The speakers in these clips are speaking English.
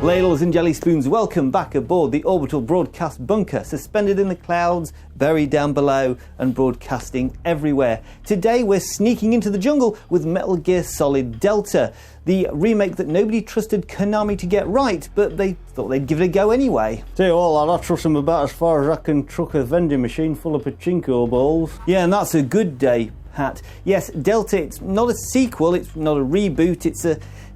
Ladles and jelly spoons, welcome back aboard the orbital broadcast bunker, suspended in the clouds, buried down below, and broadcasting everywhere. Today we're sneaking into the jungle with Metal Gear Solid Delta, the remake that nobody trusted Konami to get right, but they thought they'd give it a go anyway. Tell you what, lad, I trust them about as far as I can truck a vending machine full of pachinko balls. Yeah, and that's a good day, Pat. Yes, Delta, it's not a sequel, it's not a reboot, it's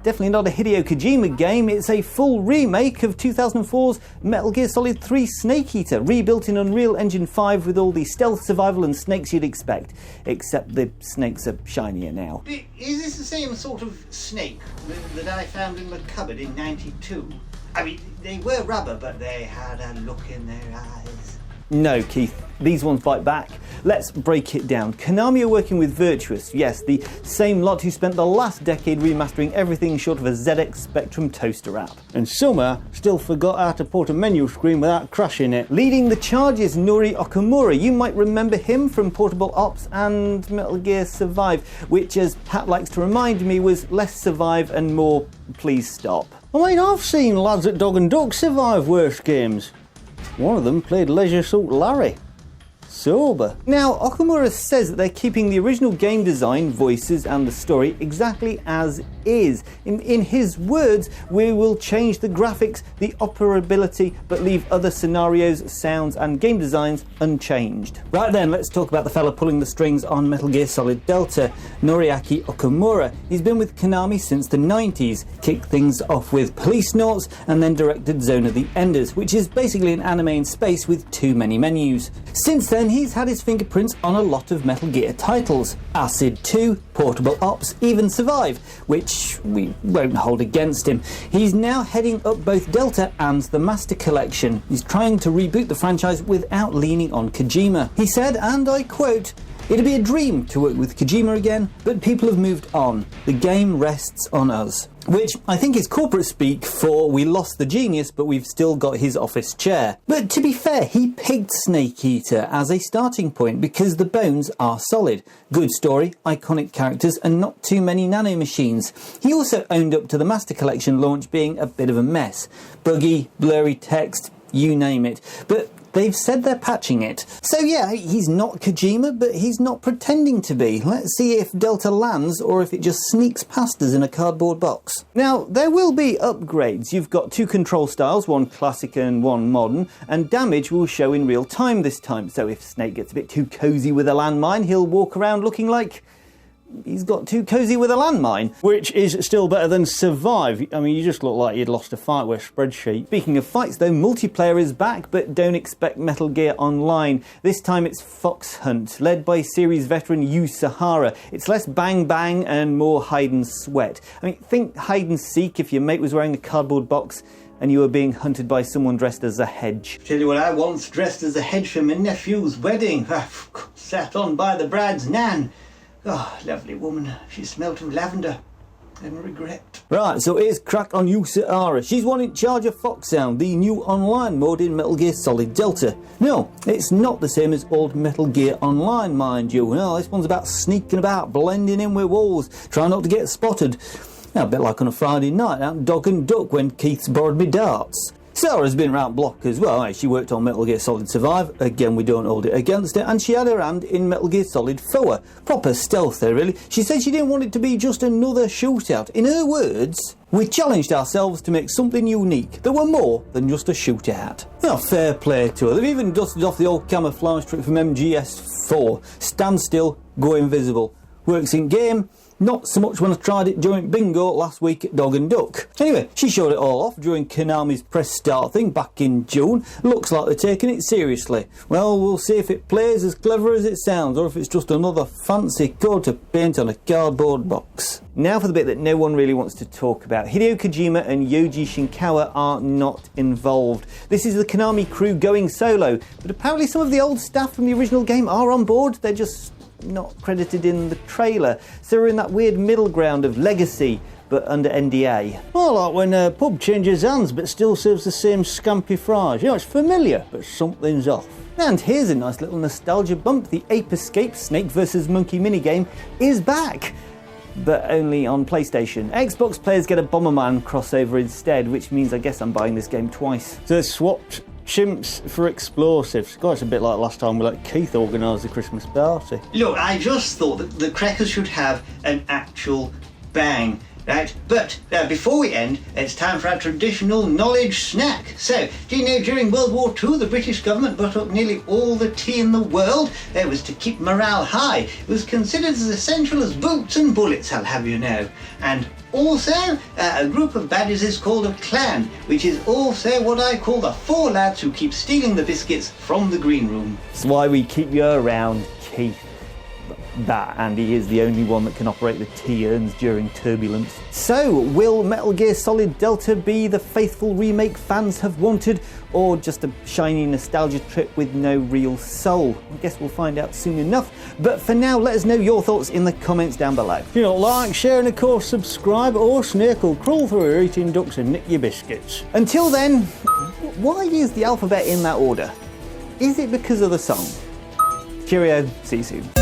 definitely not a Hideo Kojima game, it's a full remake of 2004's Metal Gear Solid 3 Snake Eater, rebuilt in Unreal Engine 5 with all the stealth, survival and snakes you'd expect, except the snakes are shinier now. Is this the same sort of snake that I found in the cupboard in '92? I mean, they were rubber, but they had a look in their eyes. No, Keith, these ones bite back. Let's break it down. Konami are working with Virtuous, yes, the same lot who spent the last decade remastering everything short of a ZX Spectrum toaster app. And somehow still forgot how to port a menu screen without crashing it. Leading the charge is Nori Okamura. You might remember him from Portable Ops and Metal Gear Survive, which, as Pat likes to remind me, was less survive and more please stop. I mean, I've seen lads at Dog and Duck survive worse games. One of them played Leisure Suit Larry. Sober. Now, Okamura says that they're keeping the original game design, voices and the story exactly as is. In his words, we will change the graphics, the operability, but leave other scenarios, sounds and game designs unchanged. Right then, let's talk about the fella pulling the strings on Metal Gear Solid Delta, Noriaki Okamura. He's been with Konami since the 90s, kicked things off with Police Noughts and then directed Zone of the Enders, which is basically an anime in space with too many menus. Since then, he's had his fingerprints on a lot of Metal Gear titles. Acid 2, Portable Ops, even Survive, which we won't hold against him. He's now heading up both Delta and the Master Collection. He's trying to reboot the franchise without leaning on Kojima. He said, and I quote, "It'd be a dream to work with Kojima again, but people have moved on. The game rests on us." Which I think is corporate speak for we lost the genius but we've still got his office chair. But to be fair, he picked Snake Eater as a starting point because the bones are solid. Good story, iconic characters and not too many nanomachines. He also owned up to the Master Collection launch being a bit of a mess. Buggy, blurry text, you name it. But they've said they're patching it. So yeah, he's not Kojima, but he's not pretending to be. Let's see if Delta lands or if it just sneaks past us in a cardboard box. Now, there will be upgrades. You've got two control styles, one classic and one modern, and damage will show in real time this time. So if Snake gets a bit too cozy with a landmine, he'll walk around looking like he's got too cozy with a landmine. Which is still better than Survive. I mean, you just look like you'd lost a fight with a spreadsheet. Speaking of fights though, multiplayer is back, but don't expect Metal Gear Online. This time it's Fox Hunt, led by series veteran Yu Sahara. It's less bang bang and more hide and sweat. I mean, think hide and seek if your mate was wearing a cardboard box and you were being hunted by someone dressed as a hedge. Tell you what, I once dressed as a hedge for my nephew's wedding. Sat on by the bride's nan. Oh, lovely woman. She smelt of lavender and regret. Right, so here's crack on Yu Sahara. She's one in charge of Foxhound, the new online mode in Metal Gear Solid Delta. No, it's not the same as old Metal Gear Online, mind you. No, this one's about sneaking about, blending in with walls, trying not to get spotted. Now, a bit like on a Friday night out Dog and Duck when Keith's borrowed me darts. Sarah's been round block as well. She worked on Metal Gear Solid Survive, again we don't hold it against her, and she had her hand in Metal Gear Solid 4. Proper stealth there really. She said she didn't want it to be just another shootout. In her words, we challenged ourselves to make something unique that were more than just a shootout. Now, fair play to her. They've even dusted off the old camouflage trick from MGS4. Stand still, go invisible. Works in game. Not so much when I tried it during bingo last week at Dog and Duck. Anyway, she showed it all off during Konami's press start thing back in June. Looks like they're taking it seriously. Well, we'll see if it plays as clever as it sounds or if it's just another fancy coat of paint on a cardboard box. Now for the bit that no one really wants to talk about. Hideo Kojima and Yoji Shinkawa are not involved. This is the Konami crew going solo, but apparently some of the old staff from the original game are on board. They're just not credited in the trailer, so we're in that weird middle ground of legacy but under NDA. Oh, like when a pub changes hands but still serves the same scampy fries. You know, it's familiar, but something's off. And here's a nice little nostalgia bump. The Ape Escape Snake vs Monkey minigame is back. but only on PlayStation. Xbox players get a Bomberman crossover instead, which means I guess I'm buying this game twice. So they swapped chimps for explosives. God, it's a bit like last time we let Keith organise the Christmas party. Look, I just thought that the crackers should have an actual bang. Right, but before we end, it's time for our traditional knowledge snack. So, do you know during World War II the British government bought up nearly all the tea in the world? It was to keep morale high. It was considered as essential as boots and bullets, I'll have you know. And also, a group of baddies is called a clan, which is also what I call the 4 lads who keep stealing the biscuits from the green room. That's why we keep you around, Keith. That, and he is the only one that can operate the T-urns during turbulence. So, will Metal Gear Solid Delta be the faithful remake fans have wanted, or just a shiny nostalgia trip with no real soul? I guess we'll find out soon enough, but for now, let us know your thoughts in the comments down below. If you don't like, share and of course subscribe, or Snake will crawl through your eating ducks and nick your biscuits. Until then, why is the alphabet in that order? Is it because of the song? Cheerio, see you soon.